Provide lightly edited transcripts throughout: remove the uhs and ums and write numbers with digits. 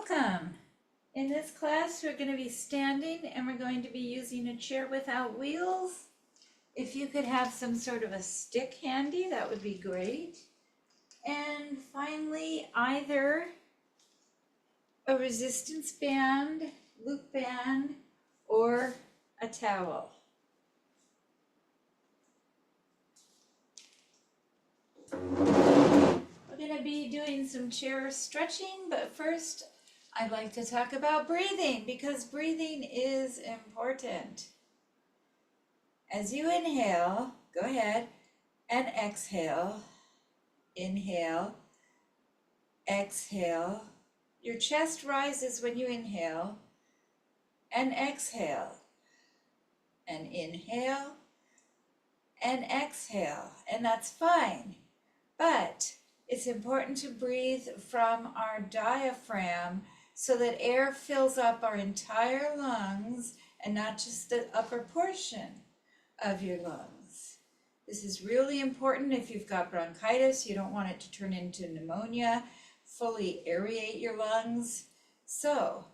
Welcome. In this class, we're going to be standing and we're going to be using a chair without wheels. If you could have some sort of a stick handy, that would be great. And finally, either a resistance band, loop band, or a towel. We're going to be doing some chair stretching, but first I'd like to talk about breathing because breathing is important. As you inhale, go ahead and exhale. Inhale, exhale. Your chest rises when you inhale and exhale. And inhale and exhale. And that's fine. But it's important to breathe from our diaphragm so that air fills up our entire lungs and not just the upper portion of your lungs. This is really important if you've got bronchitis. You don't want it to turn into pneumonia. Fully aerate your lungs. So,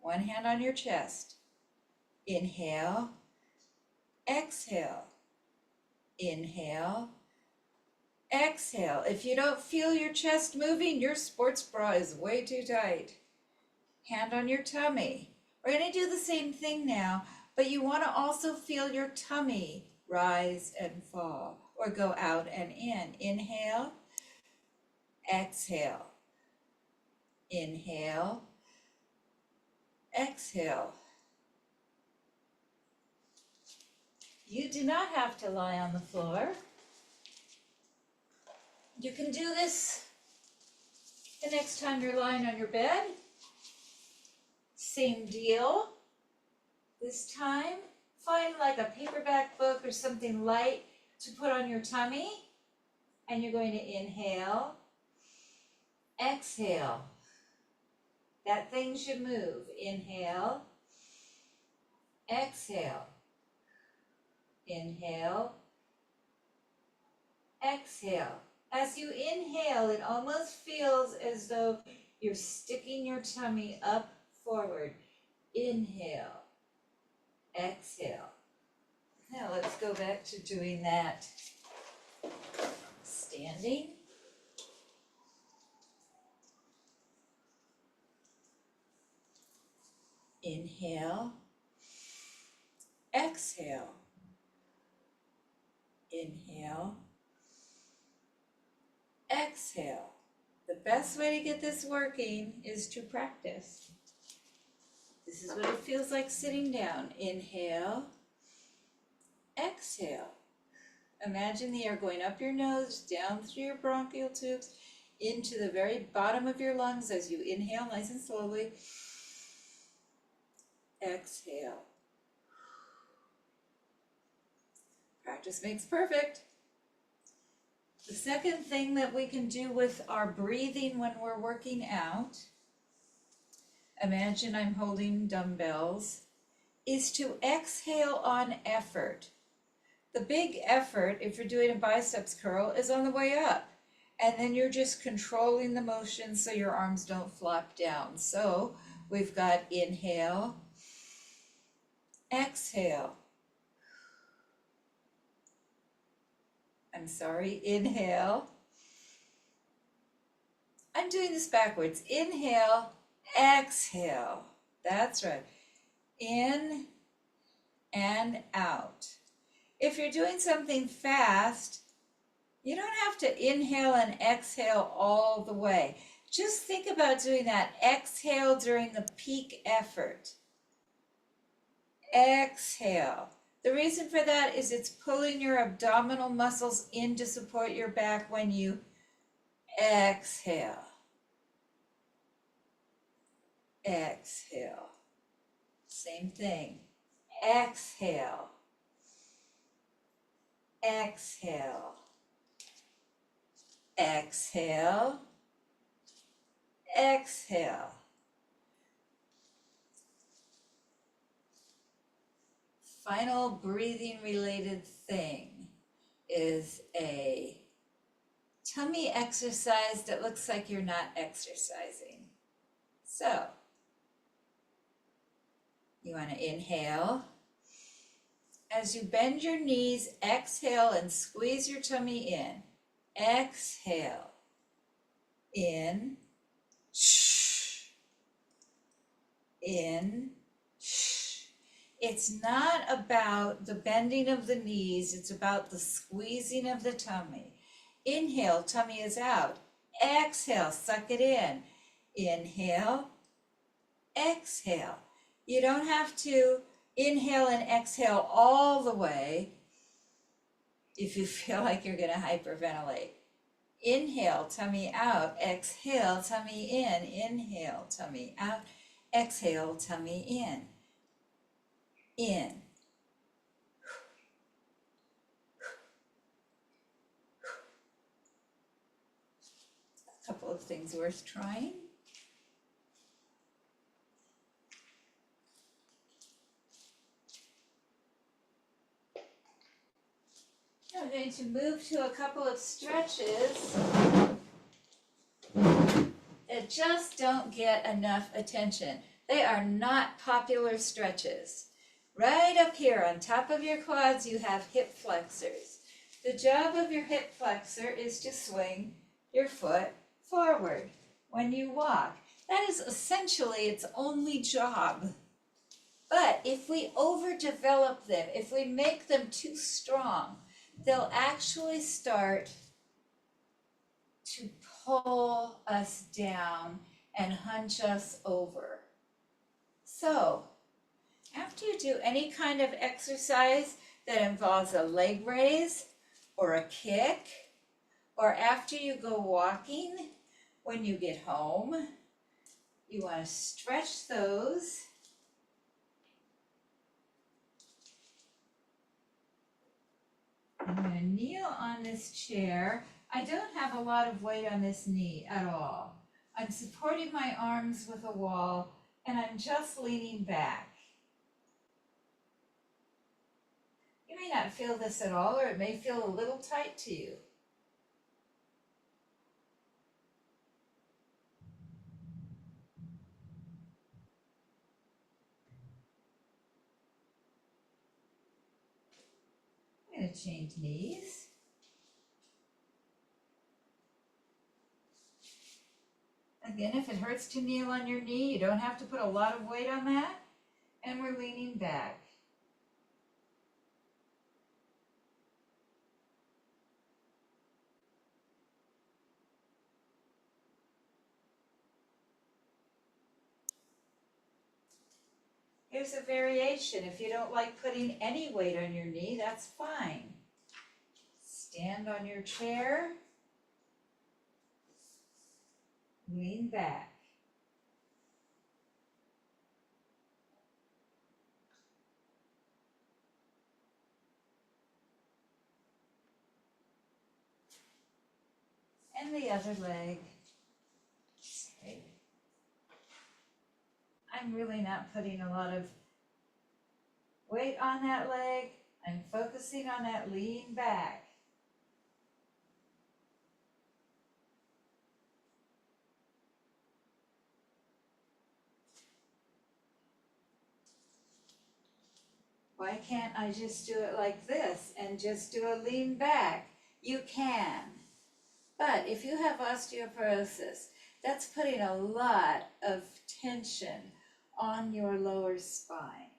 one hand on your chest. Inhale, exhale. Inhale, exhale. If you don't feel your chest moving, your sports bra is way too tight. Hand on your tummy. We're going to do the same thing now, but you want to also feel your tummy rise and fall or go out and in. Inhale, exhale. Inhale, exhale. You do not have to lie on the floor. You can do this the next time you're lying on your bed. Same deal. This time, find like a paperback book or something light to put on your tummy. And you're going to inhale, exhale. That thing should move. Inhale, exhale. Inhale, exhale. As you inhale, it almost feels as though you're sticking your tummy up forward. Inhale, exhale. Now let's go back to doing that standing. Inhale, exhale. Inhale, exhale. The best way to get this working is to practice. This is what it feels like sitting down. Inhale, exhale. Imagine the air going up your nose, down through your bronchial tubes, into the very bottom of your lungs as you inhale nice and slowly. Exhale. Practice makes perfect. The second thing that we can do with our breathing when we're working out, imagine I'm holding dumbbells, is to exhale on effort. The big effort, if you're doing a biceps curl, is on the way up. And then you're just controlling the motion so your arms don't flop down. So we've got inhale, exhale. Inhale. I'm doing this backwards. Inhale, exhale. That's right. In and out. If you're doing something fast, you don't have to inhale and exhale all the way. Just think about doing that. Exhale during the peak effort. Exhale. The reason for that is it's pulling your abdominal muscles in to support your back when you exhale. Exhale. Same thing. Exhale. Exhale. Exhale. Exhale. Final breathing related thing is a tummy exercise that looks like you're not exercising. So, you want to inhale. As you bend your knees, exhale and squeeze your tummy in. Exhale. In. In. It's not about the bending of the knees, it's about the squeezing of the tummy. Inhale, tummy is out. Exhale, suck it in. Inhale, exhale. You don't have to inhale and exhale all the way if you feel like you're going to hyperventilate. Inhale, tummy out. Exhale, tummy in. Inhale, tummy out. Exhale, tummy in. In. A couple of things worth trying. I'm going to move to a couple of stretches that just don't get enough attention. They are not popular stretches. Right up here on top of your quads, you have hip flexors. The job of your hip flexor is to swing your foot forward when you walk. That is essentially its only job. But if we overdevelop them, if we make them too strong, they'll actually start to pull us down and hunch us over. So, after you do any kind of exercise that involves a leg raise or a kick, or after you go walking, when you get home, you want to stretch those. I'm going to kneel on this chair. I don't have a lot of weight on this knee at all. I'm supporting my arms with a wall and I'm just leaning back. You may not feel this at all, or it may feel a little tight to you. I'm going to change knees. Again, if it hurts to kneel on your knee, you don't have to put a lot of weight on that. And we're leaning back. Here's a variation. If you don't like putting any weight on your knee, that's fine. Stand on your chair. Lean back. And the other leg. Sorry. I'm really not putting a lot of weight on that leg. I'm focusing on that lean back. Why can't I just do it like this and just do a lean back? You can. But if you have osteoporosis, that's putting a lot of tension on your lower spine.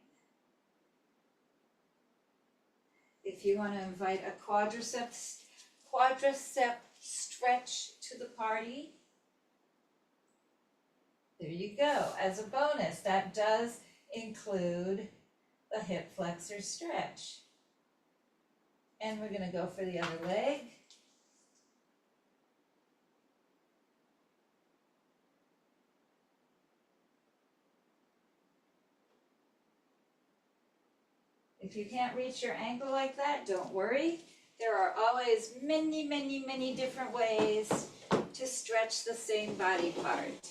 If you want to invite a quadricep stretch to the party, there you go. As a bonus, that does include the hip flexor stretch. And we're going to go for the other leg. If you can't reach your ankle like that, don't worry. There are always many, many, many different ways to stretch the same body part.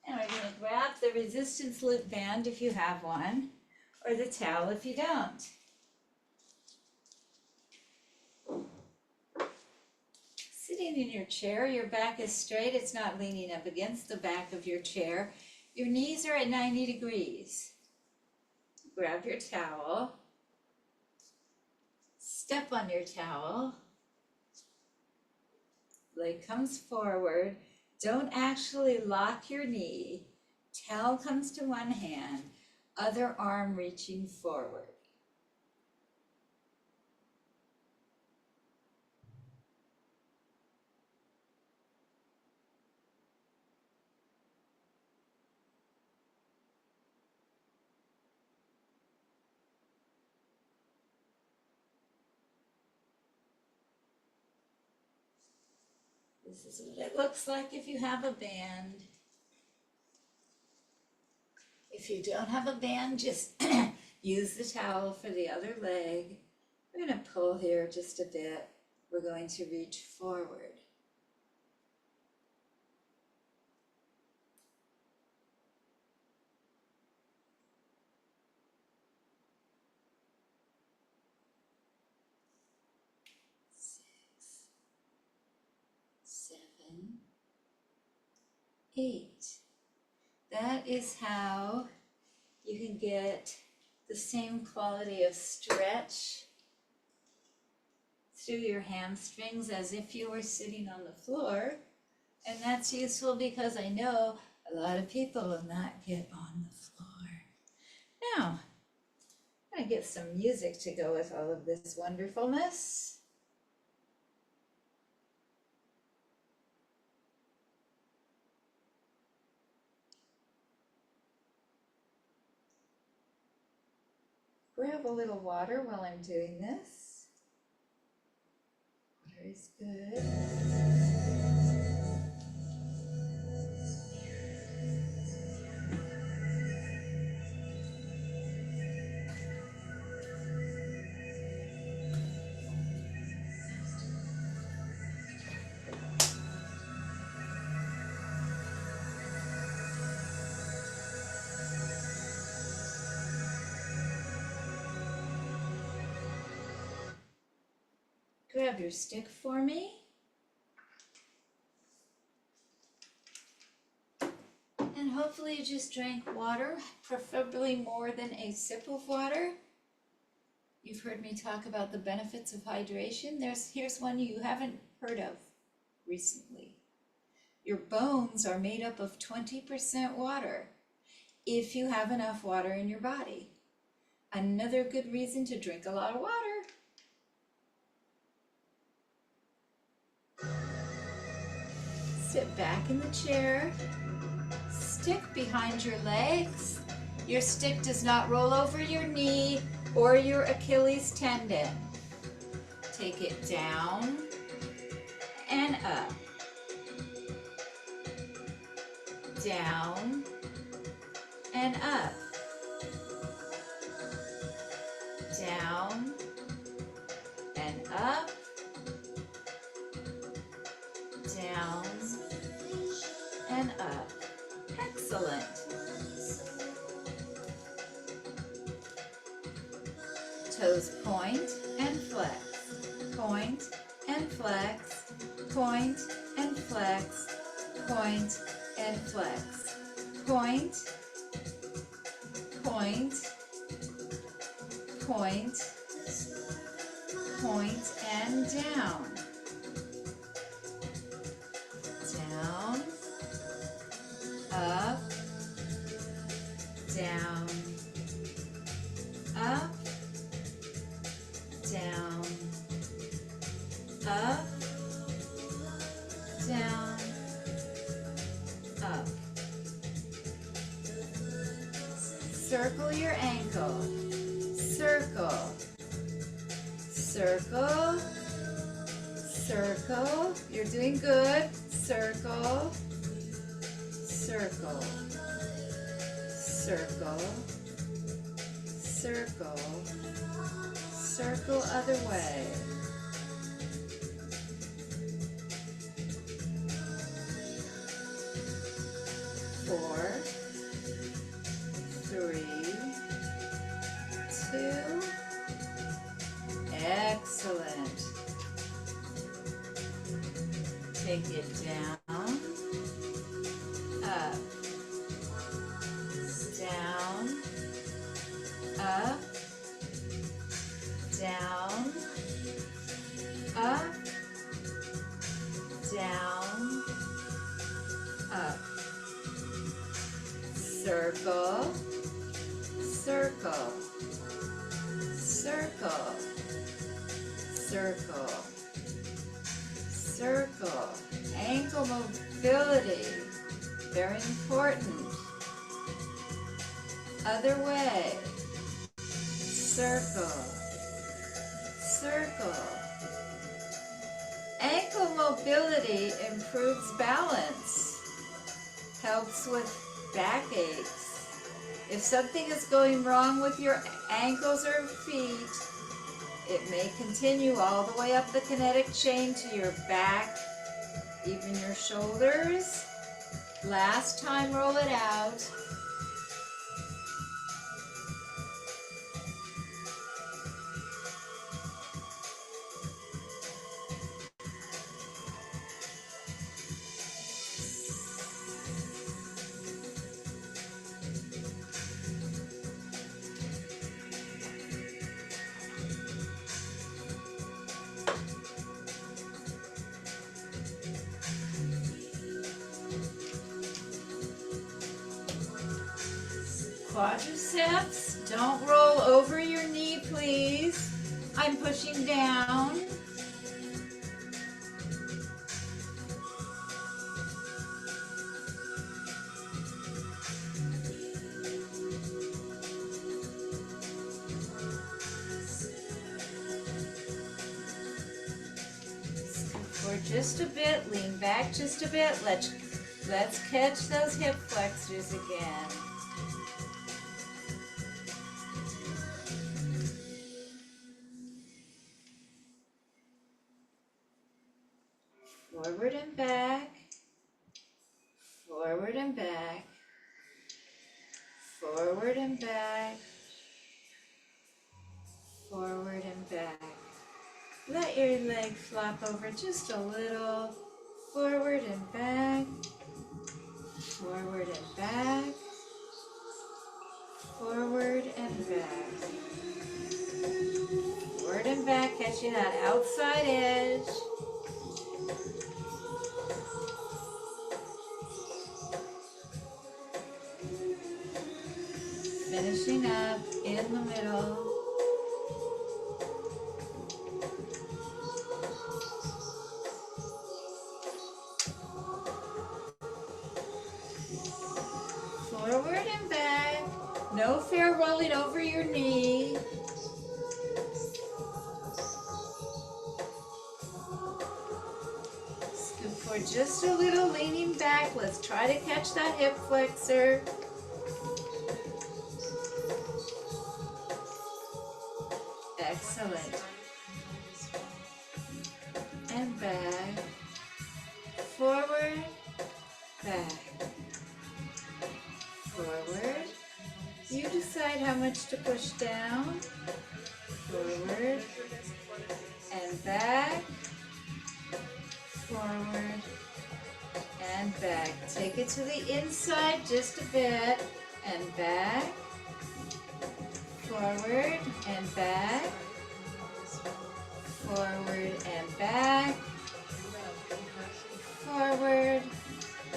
And we're going to grab the resistance loop band if you have one, or the towel if you don't. sitting in your chair, your back is straight, it's not leaning up against the back of your chair. Your knees are at 90 degrees. Grab your towel, step on your towel, leg comes forward. Don't actually lock your knee. Towel comes to one hand, other arm reaching forward. This is what it looks like if you have a band. If you don't have a band, just use the towel for the other leg. We're going to pull here just a bit. We're going to reach forward. Seven, 8. That is how you can get the same quality of stretch through your hamstrings as if you were sitting on the floor. And that's useful because I know a lot of people will not get on the floor. Now, I'm going to get some music to go with all of this wonderfulness. Grab a little water while I'm doing this. Water is good. Grab your stick for me. And hopefully you just drank water, preferably more than a sip of water. You've heard me talk about the benefits of hydration. Here's one you haven't heard of recently. Your bones are made up of 20% water if you have enough water in your body. Another good reason to drink a lot of water. Sit back in the chair, stick behind your legs. Your stick does not roll over your knee or your Achilles tendon. Take it down and up. Down and up. Down and up. Down and up. Excellent. Toes point and flex. Point and flex. Point and flex. Point and flex. Point. Point. Point. Point and down. Down, up, down, up, down, up, down, up. Circle your ankle. Circle, circle, circle. You're doing good. Circle, circle, circle, circle, circle other way. Four, 3, 2, excellent. Take it down, up, down, up, down, up, down, up. Circle, circle, circle, circle, circle. Ankle mobility, very important. Other way. Circle, circle. Ankle mobility improves balance, helps with backaches. If something is going wrong with your ankles or feet, it may continue all the way up the kinetic chain to your back, even your shoulders. Last time, roll it out. Quadriceps, don't roll over your knee, please. I'm pushing down. For just a bit, lean back just a bit. Let's catch those hip flexors again. Forward and back, forward and back, forward and back, forward and back. Let your leg flop over just a little, forward and back, forward and back, forward and back. Forward and back, catching that outside edge. Finishing up in the middle. Forward and back. No fair rolling over your knee. Scoop for just a little, leaning back. Let's try to catch that hip flexor. Excellent. And back. Forward, back. Forward. You decide how much to push down. Forward and back. Forward and back. Take it to the inside just a bit and back. Forward and back. Forward and back. Forward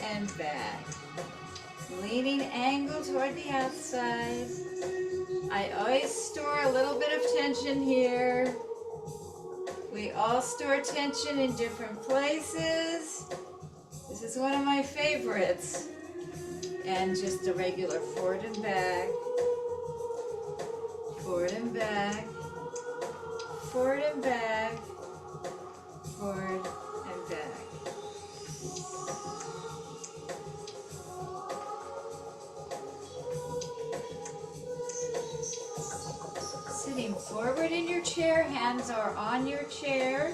and back. Leaning angle toward the outside. I always store a little bit of tension here. We all store tension in different places. This is one of my favorites. And just a regular forward and back. Forward and back. Forward and back. Forward and back. Sitting forward in your chair, hands are on your chair.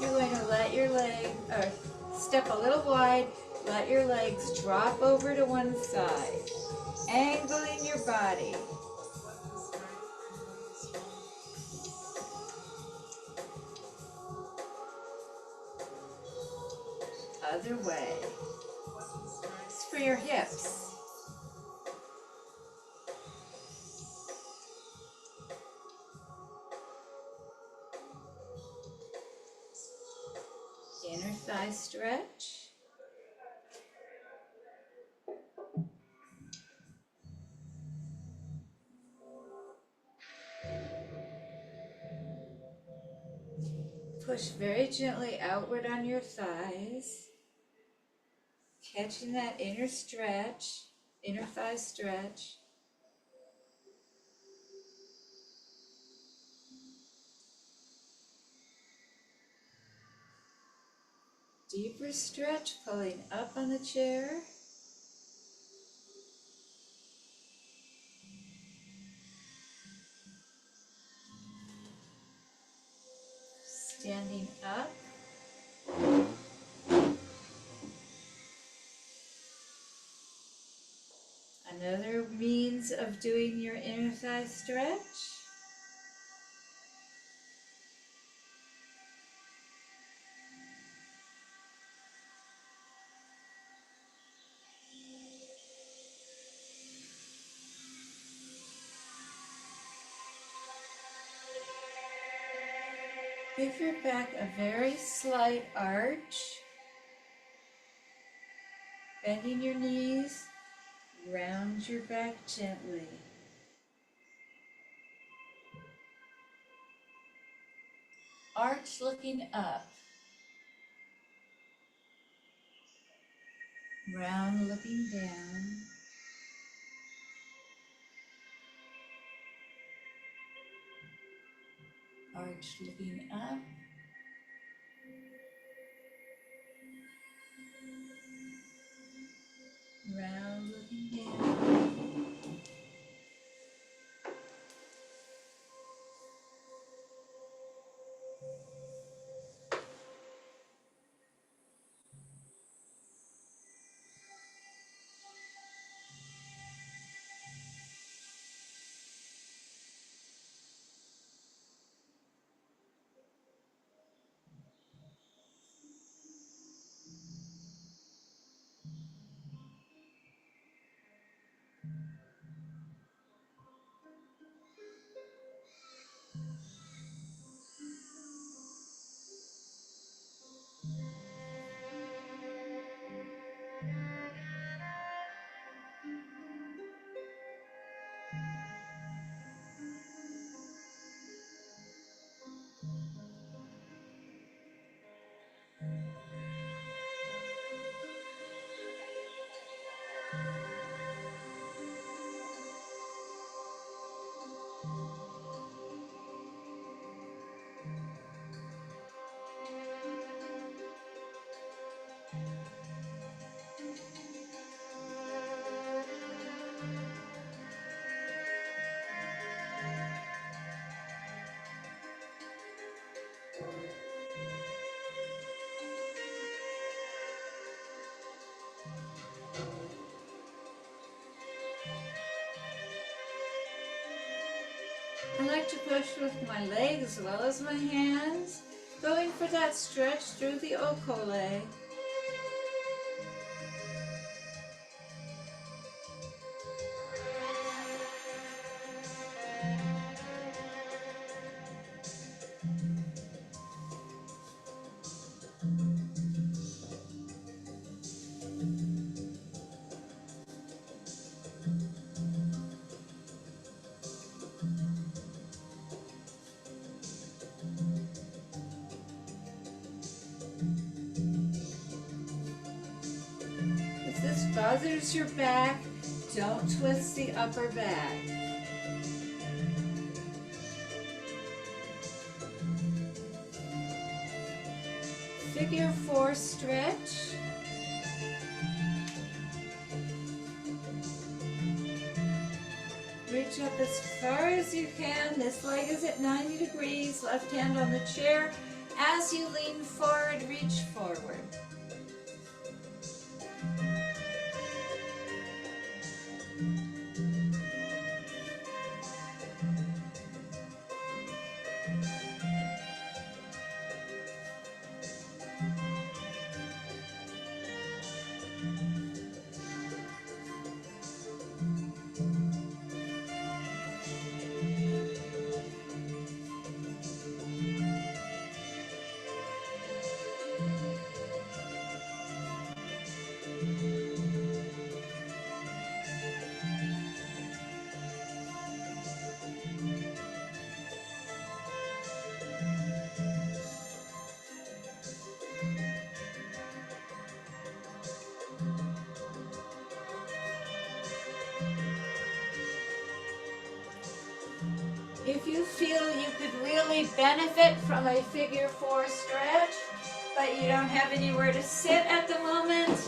You're going to let your leg, or step a little wide, let your legs drop over to one side, angling your body. other way. It's for your hips. Inner thigh stretch. Push very gently outward on your thighs, catching that inner stretch, inner thigh stretch. Deeper stretch, pulling up on the chair. Standing up. Another means of doing your inner thigh stretch. Give your back a very slight arch. Bending your knees, round your back gently. Arch looking up. Round looking down. Arch looking up. Round looking down. I like to push with my legs as well as my hands, going for that stretch through the okole. If this bothers your back, don't twist the upper back. Figure 4 stretch. Reach up as far as you can. This leg is at 90 degrees. Left hand on the chair. As you lean forward, reach forward. If you feel you could really benefit from a figure 4 stretch, but you don't have anywhere to sit at the moment,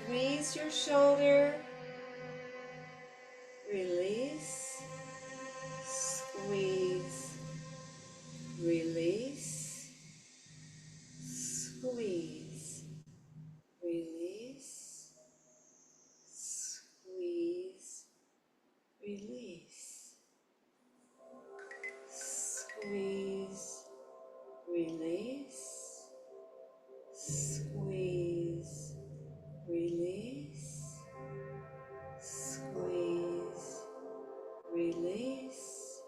squeeze your shoulder, release, squeeze, release, squeeze, release, squeeze, release, squeeze, release, squeeze, release, squeeze, release,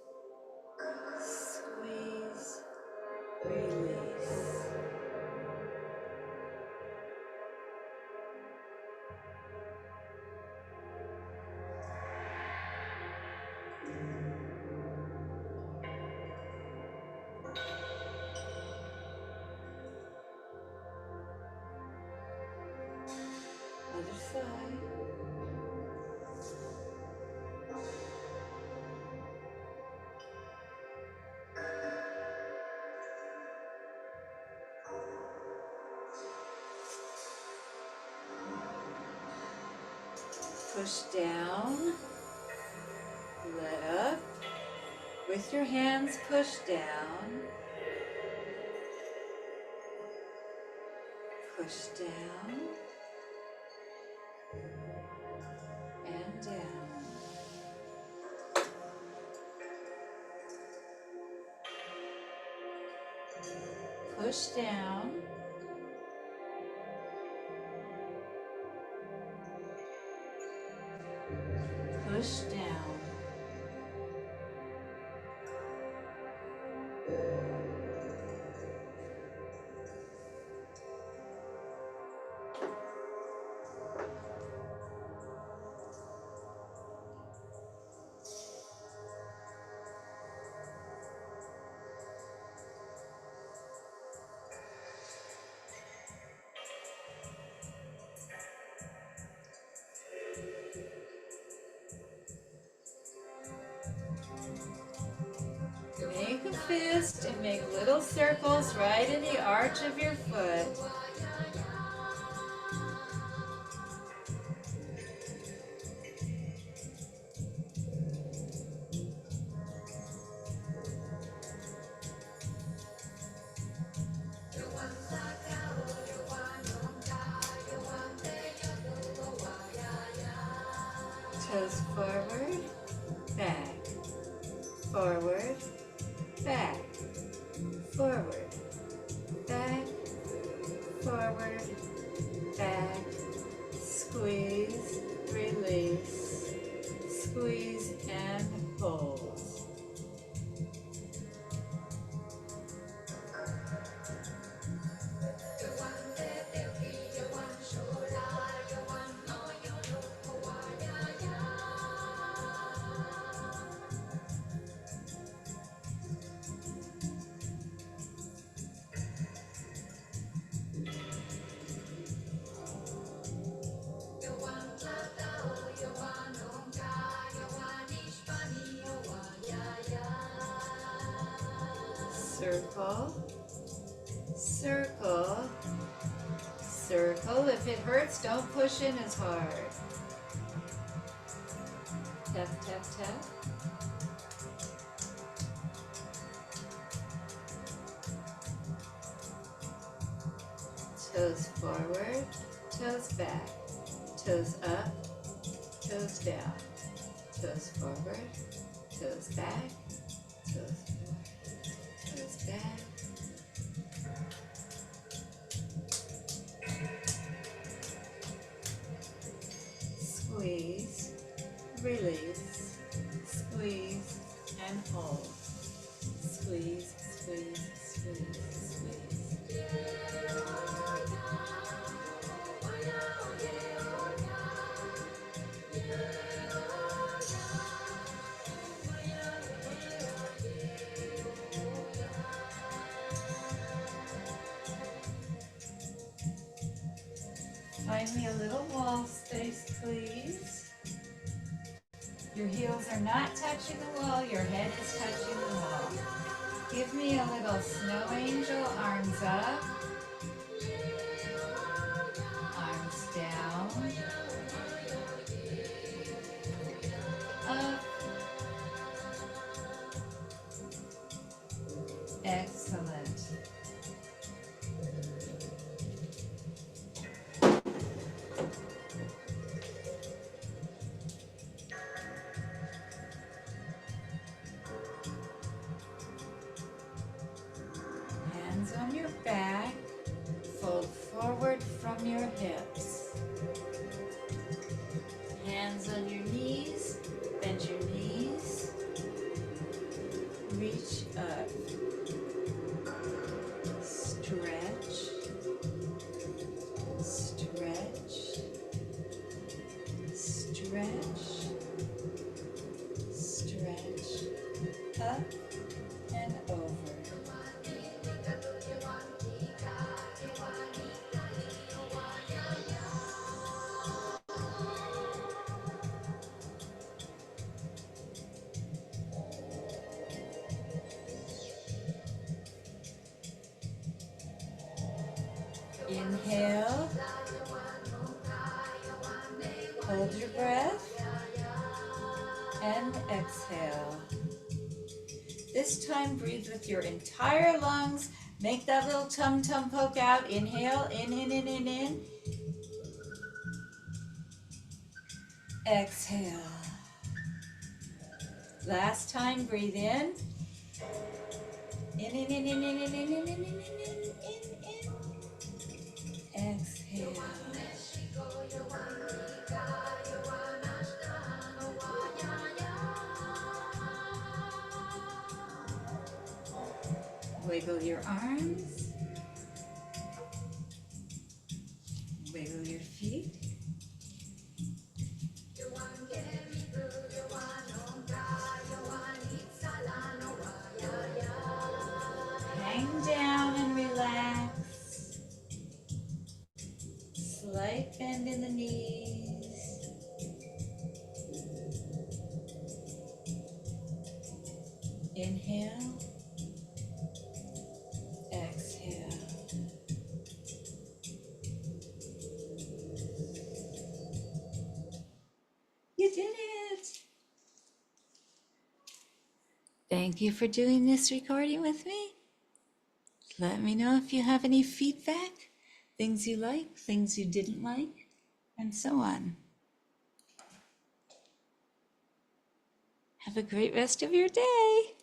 squeeze, release. Other side. Push down, let up. With your hands, push down, push down, and down. Push down, push down. Make a fist and make little circles right in the arch of your foot. Toes forward, back, forward, back, forward, back, forward, back, squeeze, release, squeeze and hold. Circle, circle, circle. If it hurts, don't push in as hard. Tap, tap, tap. Toes forward, toes back, toes up, toes down, toes forward, toes back, toes forward, toes release, squeeze, and hold. Squeeze, squeeze, squeeze, squeeze. Find me a little wall space, please. Your heels are not touching the wall, your head is touching the wall. Give me a little snow angel, arms up, arms down, up. Excellent. Hands on your back, fold forward from your hips. Hands on your knees, bend your knees, reach up, stretch, stretch, stretch, stretch, up and over. Inhale, hold your breath, and exhale. This time breathe with your entire lungs. Make that little tum-tum poke out. Inhale, in. Exhale. Last time, breathe in. In. Exhale. Wiggle your arms. Wiggle your feet. Hang down and relax. Slight bend in the knees. Inhale. Exhale. You did it! Thank you for doing this recording with me. Let me know if you have any feedback, things you like, things you didn't like, and so on. Have a great rest of your day.